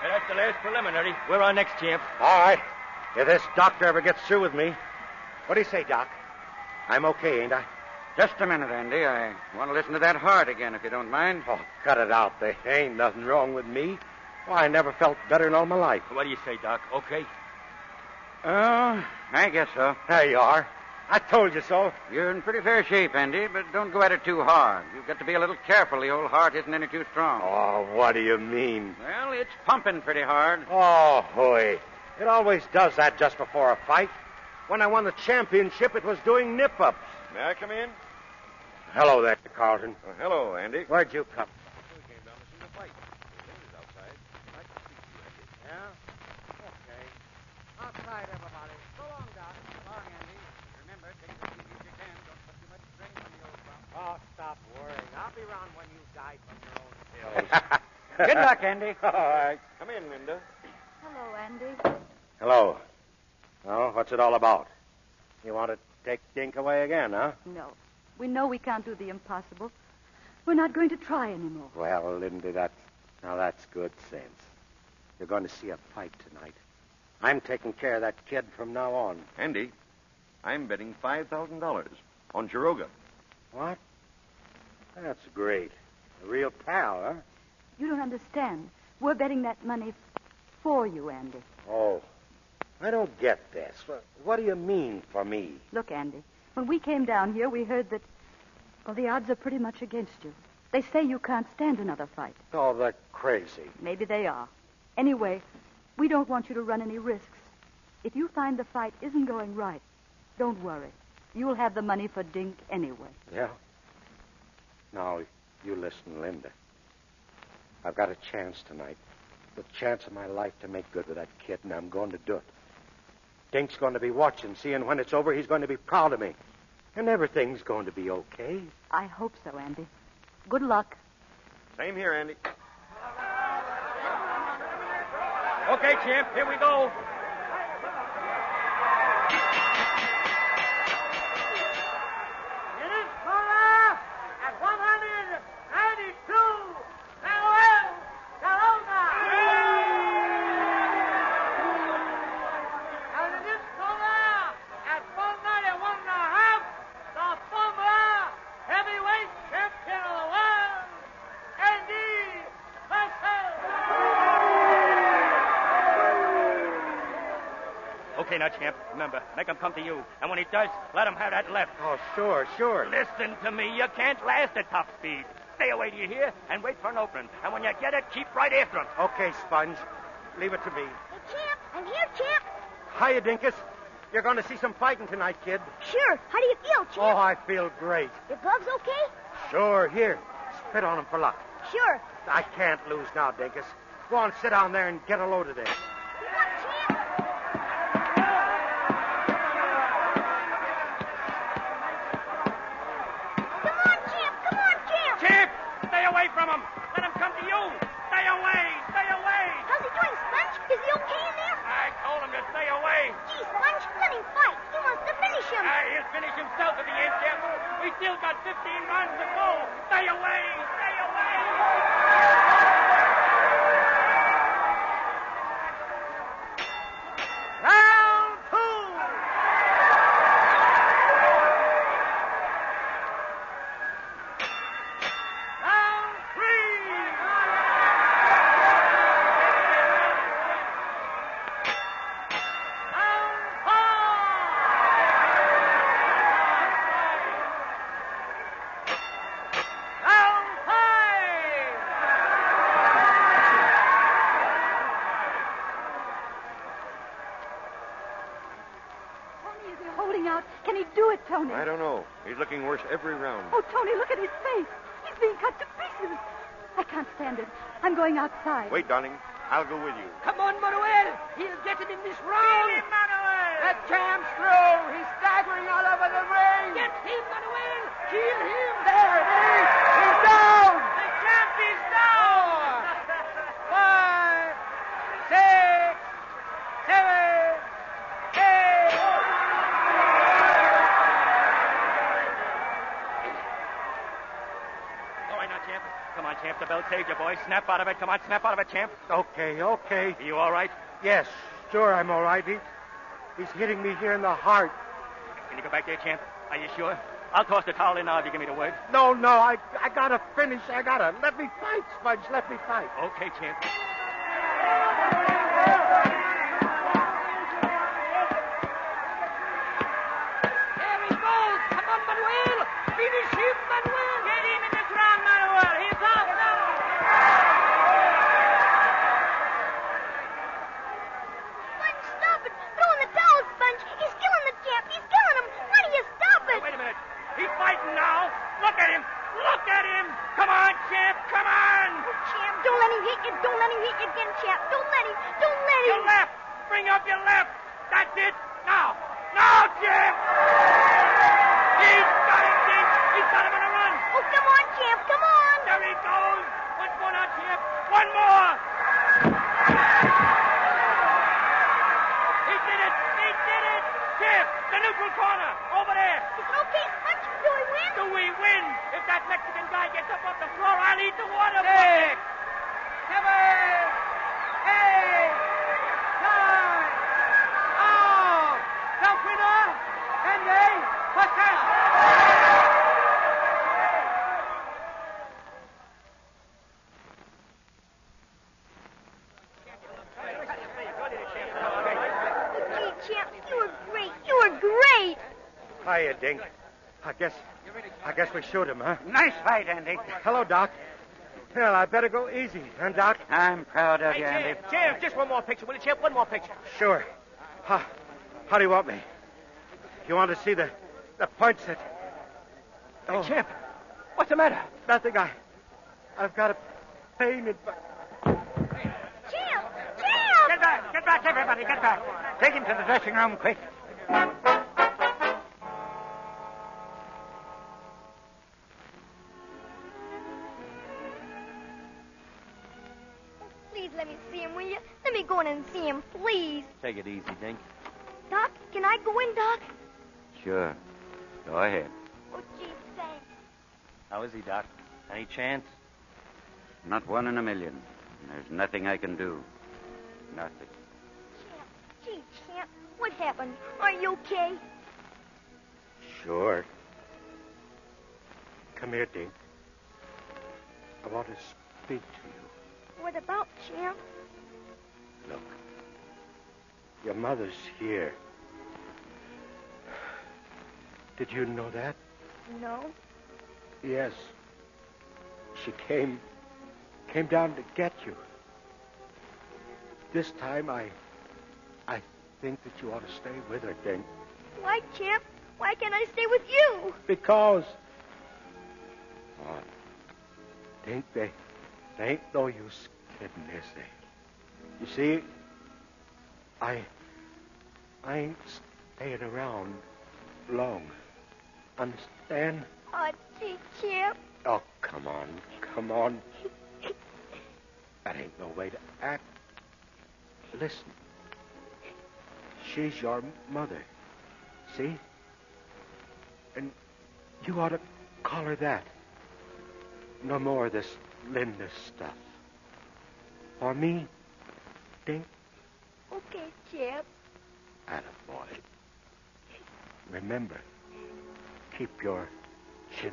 That's the last preliminary. We're on next, champ. All right. If this doctor ever gets through with me... What do you say, Doc? I'm okay, ain't I? Just a minute, Andy. I want to listen to that heart again, if you don't mind. Oh, cut it out. There ain't nothing wrong with me. Why, I never felt better in all my life. What do you say, Doc? Okay? Oh, I guess so. There you are. I told you so. You're in pretty fair shape, Andy, but don't go at it too hard. You've got to be a little careful. The old heart isn't any too strong. Oh, what do you mean? Well, it's pumping pretty hard. Oh, hooey. It always does that just before a fight. When I won the championship, it was doing nip-ups. May I come in? Hello there, Carlton. Hello, Andy. Where'd you come? We came down to see the fight. Linda's outside. I'd like to speak to you, Andy. Yeah? Okay. Outside, everybody. Go on, Doc. Go on, Andy. Remember, take it as easy as you can. Don't put too much strain on the old bum. Oh, stop worrying. I'll be around when you die from your own pills. Good luck, Andy. All right. Come in, Linda. Hello, Andy. Hello. Well, what's it all about? You want to take Dink away again, huh? No. We know we can't do the impossible. We're not going to try anymore. Well, Linda, that's good sense. You're going to see a fight tonight. I'm taking care of that kid from now on. Andy, I'm betting $5,000 on Chiroga. What? That's great. A real pal, huh? You don't understand. We're betting that money for you, Andy. Oh, I don't get this. What do you mean for me? Look, Andy, when we came down here, we heard that, well, the odds are pretty much against you. They say you can't stand another fight. Oh, they're crazy. Maybe they are. Anyway, we don't want you to run any risks. If you find the fight isn't going right, don't worry. You'll have the money for Dink anyway. Yeah? Now, you listen, Linda. I've got a chance tonight. The chance of my life to make good with that kid, and I'm going to do it. Dink's going to be watching, seeing when it's over, he's going to be proud of me. And everything's going to be okay. I hope so, Andy. Good luck. Same here, Andy. Okay, champ, here we go. It is Cola at 192. Farewell, Corona. And it is Cola at 191.5. The former heavyweight champion of the world, Andy Purcell. Okay, now, champ, remember, make him come to you. And when he does, let him have that left. Oh, sure. Listen to me. You can't last at top speed. Stay away, do you hear? And wait for an opening. And when you get it, keep right after him. Okay, Sponge. Leave it to me. Hey, Champ, I'm here, Champ. Hiya, Dinkus. You're going to see some fighting tonight, kid. Sure. How do you feel, Champ? Oh, I feel great. Your gloves okay? Sure. Here, spit on them for luck. Sure. I can't lose now, Dinkus. Go on, sit down there and get a load of this. Champ, stay away from him. Let him come to you. Stay away. How's he doing, Sponge? Is he okay in there? I told him to stay away. Gee, Sponge, let him fight. He wants to finish him. He'll finish himself at the end, Champ. We still got 15 rounds to go. Stay away. Round 2. Round Tony, is he holding out? Can he do it, Tony? I don't know. He's looking worse every round. Oh, Tony, look at his face. He's being cut to pieces. I can't stand it. I'm going outside. Wait, darling. I'll go with you. Come on, Manuel. He'll get it in this round. Get him, Manuel. The champ's through. He's staggering all over the ring. Get him, Manuel. Kill him. There it is. He's down. The champ is down. 5, 6, 7, 8. All right, now, Champ. Come on, Champ. The belt saved you, boy. Snap out of it. Come on, snap out of it, Champ. Okay. You all right? Yes, sure, I'm all right. He's hitting me here in the heart. Can you go back there, Champ? Are you sure? I'll toss the towel in now if you give me the word. No, I gotta finish. Let me fight, Sponge. Let me fight. Okay, Champ. There he goes. Come on, Manuel. Finish him, Manuel. Get him in this round, Manuel. He's out now. Sponge, stop it. Throw in the towel, Sponge. He's killing the him hit you. Don't let him hit you again, champ. Don't let him. Don't let him. Your left. Bring up your left. That's it. Now. Now, champ. He's got him, Dink. He's got him on a run. Oh, come on, champ. Come on. There he goes. One more now, champ. One more. He did it. He did it. Champ, the neutral corner. Over there. It's okay, punch. Do we win? Do we win? If that Mexican guy gets up off the floor, I'll eat the water. 6, 7, 8, 9. Oh, the winner, Andy Pascal. Gee, champ, you were great. You were great. Hiya, Dink. I guess we shoot him, huh? Nice fight, Andy. Hello, Doc. Well, I better go easy, huh, Doc? I'm proud of you, Andy. Champ, just one more picture. Will you, champ? One more picture. Sure. How do you want me? You want to see the points that... Hey, champ, what's the matter? Nothing. I've got a pain in my... Champ! Get back, everybody, get back. Take him to the dressing room, quick. Please let me see him, will you? Let me go in and see him, please. Take it easy, Dink. Doc, can I go in, Doc? Sure. Go ahead. Oh, gee, thanks. How is he, Doc? Any chance? Not one in a million. There's nothing I can do. Nothing. Gee, champ, what happened? Are you okay? Sure. Come here, Dink. I want to speak to you. What about, champ? Look. Your mother's here. Did you know that? No. Yes. She came down to get you. This time I think that you ought to stay with her, Dink. Why, champ? Why can't I stay with you? Because... Oh, Dink, they ain't no use kidding, is they? You see, I ain't staying around long. Understand? Oh, gee, champ. Oh, come on. That ain't no way to act. Listen. She's your mother. See? And you ought to call her that. No more of this Linda stuff. For me, Dink? Okay, champ. Attaboy. Remember, keep your chin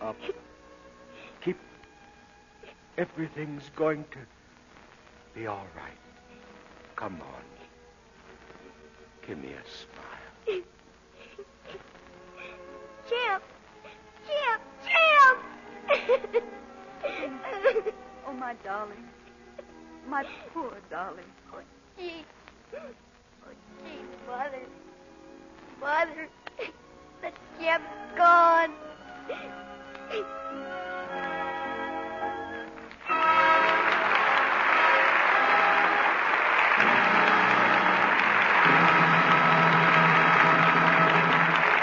up. Keep... Everything's going to be all right. Come on. Give me a smile. Champ! Oh, my darling. My poor darling. Oh, gee, Mother. Mother, the champ's gone.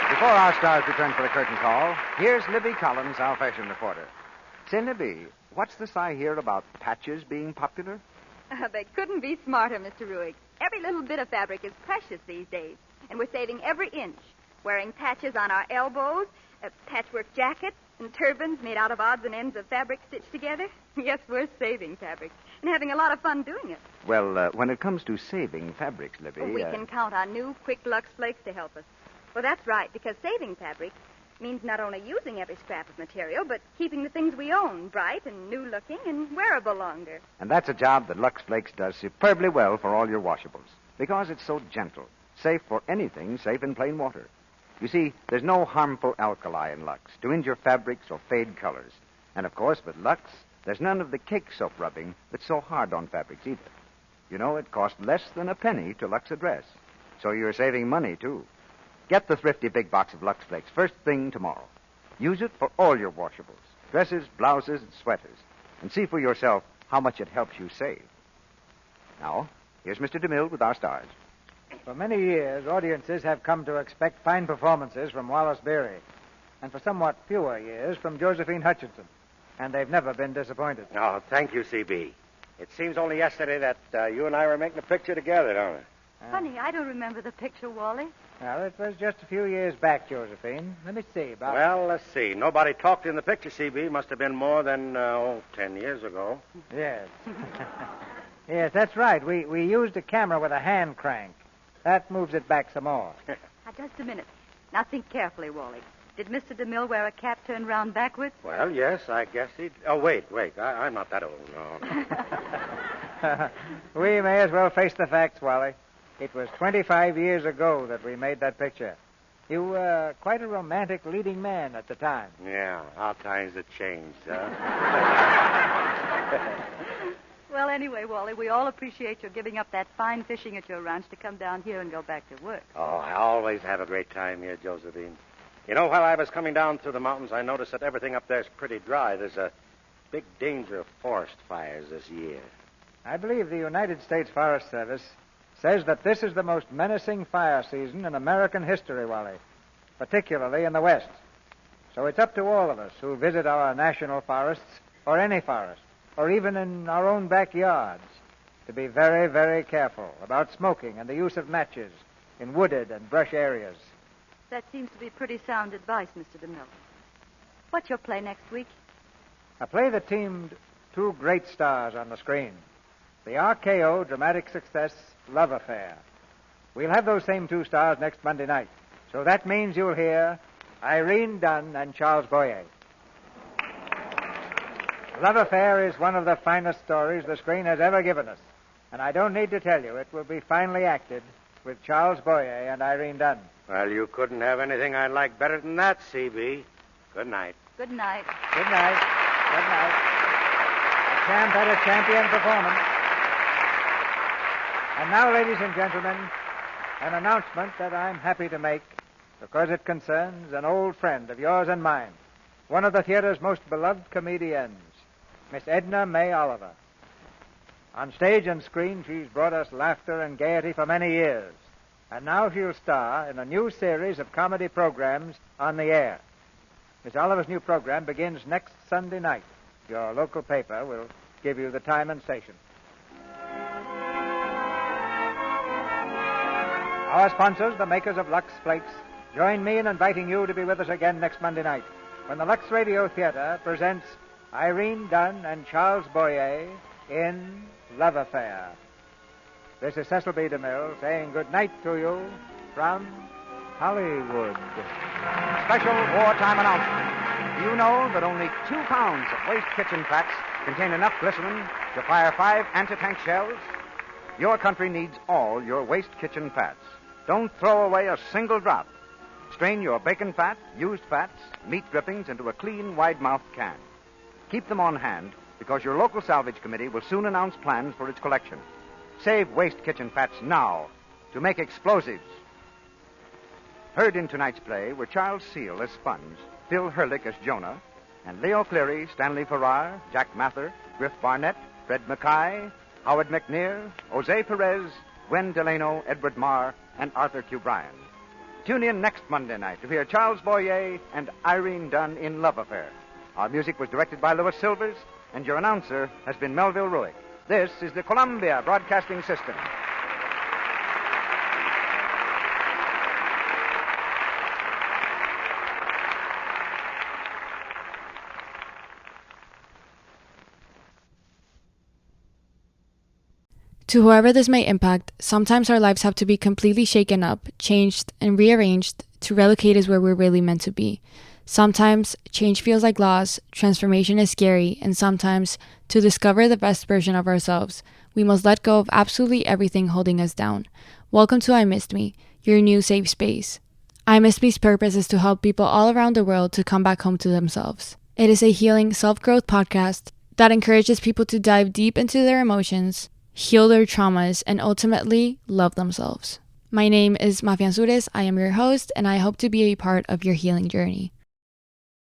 Before our stars return for the curtain call, here's Libby Collins, our fashion reporter. Say, Libby, what's this I hear about patches being popular? They couldn't be smarter, Mr. Ruick. Every little bit of fabric is precious these days, and we're saving every inch. Wearing patches on our elbows, patchwork jackets, and turbans made out of odds and ends of fabric stitched together. Yes, we're saving fabric and having a lot of fun doing it. Well, when it comes to saving fabrics, Libby... We can count on new Quick Lux Flakes to help us. Well, that's right, because saving fabric means not only using every scrap of material, but keeping the things we own bright and new-looking and wearable longer. And that's a job that Lux Flakes does superbly well for all your washables, because it's so gentle, safe for anything safe in plain water. You see, there's no harmful alkali in Lux to injure fabrics or fade colors. And, of course, with Lux, there's none of the cake soap rubbing that's so hard on fabrics either. You know, it costs less than a penny to Lux a dress, so you're saving money, too. Get the thrifty big box of Lux Flakes first thing tomorrow. Use it for all your washables, dresses, blouses, and sweaters. And see for yourself how much it helps you save. Now, here's Mr. DeMille with our stars. For many years, audiences have come to expect fine performances from Wallace Beery, and for somewhat fewer years from Josephine Hutchinson, and they've never been disappointed. Oh, thank you, C.B. It seems only yesterday that you and I were making a picture together, don't it? Funny, I don't remember the picture, Wally. Well, it was just a few years back, Josephine. Let me see. Well, let's see. Nobody talked in the picture, C.B. Must have been more than, 10 years ago. Yes. Yes, that's right. We used a camera with a hand crank. That moves it back some more. Now, just a minute. Now, think carefully, Wally. Did Mr. DeMille wear a cap turned round backwards? Well, yes, I guess he... Oh, wait. I'm not that old, no. We may as well face the facts, Wally. It was 25 years ago that we made that picture. You were quite a romantic leading man at the time. Yeah, how times have changed, huh? Well, anyway, Wally, we all appreciate your giving up that fine fishing at your ranch to come down here and go back to work. Oh, I always have a great time here, Josephine. You know, while I was coming down through the mountains, I noticed that everything up there's pretty dry. There's a big danger of forest fires this year. I believe the United States Forest Service says that this is the most menacing fire season in American history, Wally, particularly in the West. So it's up to all of us who visit our national forests, or any forest, or even in our own backyards, to be very, very careful about smoking and the use of matches in wooded and brush areas. That seems to be pretty sound advice, Mr. DeMille. What's your play next week? A play that teamed two great stars on the screen. The RKO dramatic success, Love Affair. We'll have those same two stars next Monday night. So that means you'll hear Irene Dunn and Charles Boyer. Love Affair is one of the finest stories the screen has ever given us. And I don't need to tell you, it will be finely acted with Charles Boyer and Irene Dunn. Well, you couldn't have anything I'd like better than that, C.B. Good night. Good night. Good night. Good night. The champ had a champion performance. And now, ladies and gentlemen, an announcement that I'm happy to make because it concerns an old friend of yours and mine, one of the theater's most beloved comedians, Miss Edna May Oliver. On stage and screen, she's brought us laughter and gaiety for many years. And now she'll star in a new series of comedy programs on the air. Miss Oliver's new program begins next Sunday night. Your local paper will give you the time and station. Our sponsors, the makers of Lux Flakes, join me in inviting you to be with us again next Monday night when the Lux Radio Theater presents Irene Dunn and Charles Boyer in Love Affair. This is Cecil B. DeMille saying good night to you from Hollywood. Special wartime announcement. Do you know that only 2 pounds of waste kitchen fats contain enough glycerin to fire 5 anti-tank shells? Your country needs all your waste kitchen fats. Don't throw away a single drop. Strain your bacon fat, used fats, meat drippings into a clean, wide-mouthed can. Keep them on hand because your local salvage committee will soon announce plans for its collection. Save waste kitchen fats now to make explosives. Heard in tonight's play were Charles Seal as Sponge, Phil Hurlick as Jonah, and Leo Cleary, Stanley Farrar, Jack Mather, Griff Barnett, Fred Mackay, Howard McNear, Jose Perez, Gwen Delano, Edward Marr, and Arthur Q. Bryan. Tune in next Monday night to hear Charles Boyer and Irene Dunn in Love Affair. Our music was directed by Louis Silvers, and your announcer has been Melville Ruick. This is the Columbia Broadcasting System. To whoever this may impact, sometimes our lives have to be completely shaken up, changed, and rearranged to relocate us where we're really meant to be. Sometimes change feels like loss, transformation is scary, and sometimes, to discover the best version of ourselves, we must let go of absolutely everything holding us down. Welcome to I Missed Me, your new safe space. I Missed Me's purpose is to help people all around the world to come back home to themselves. It is a healing self-growth podcast that encourages people to dive deep into their emotions, heal their traumas, and ultimately love themselves. My name is Mafia Ansures. I am your host, and I hope to be a part of your healing journey.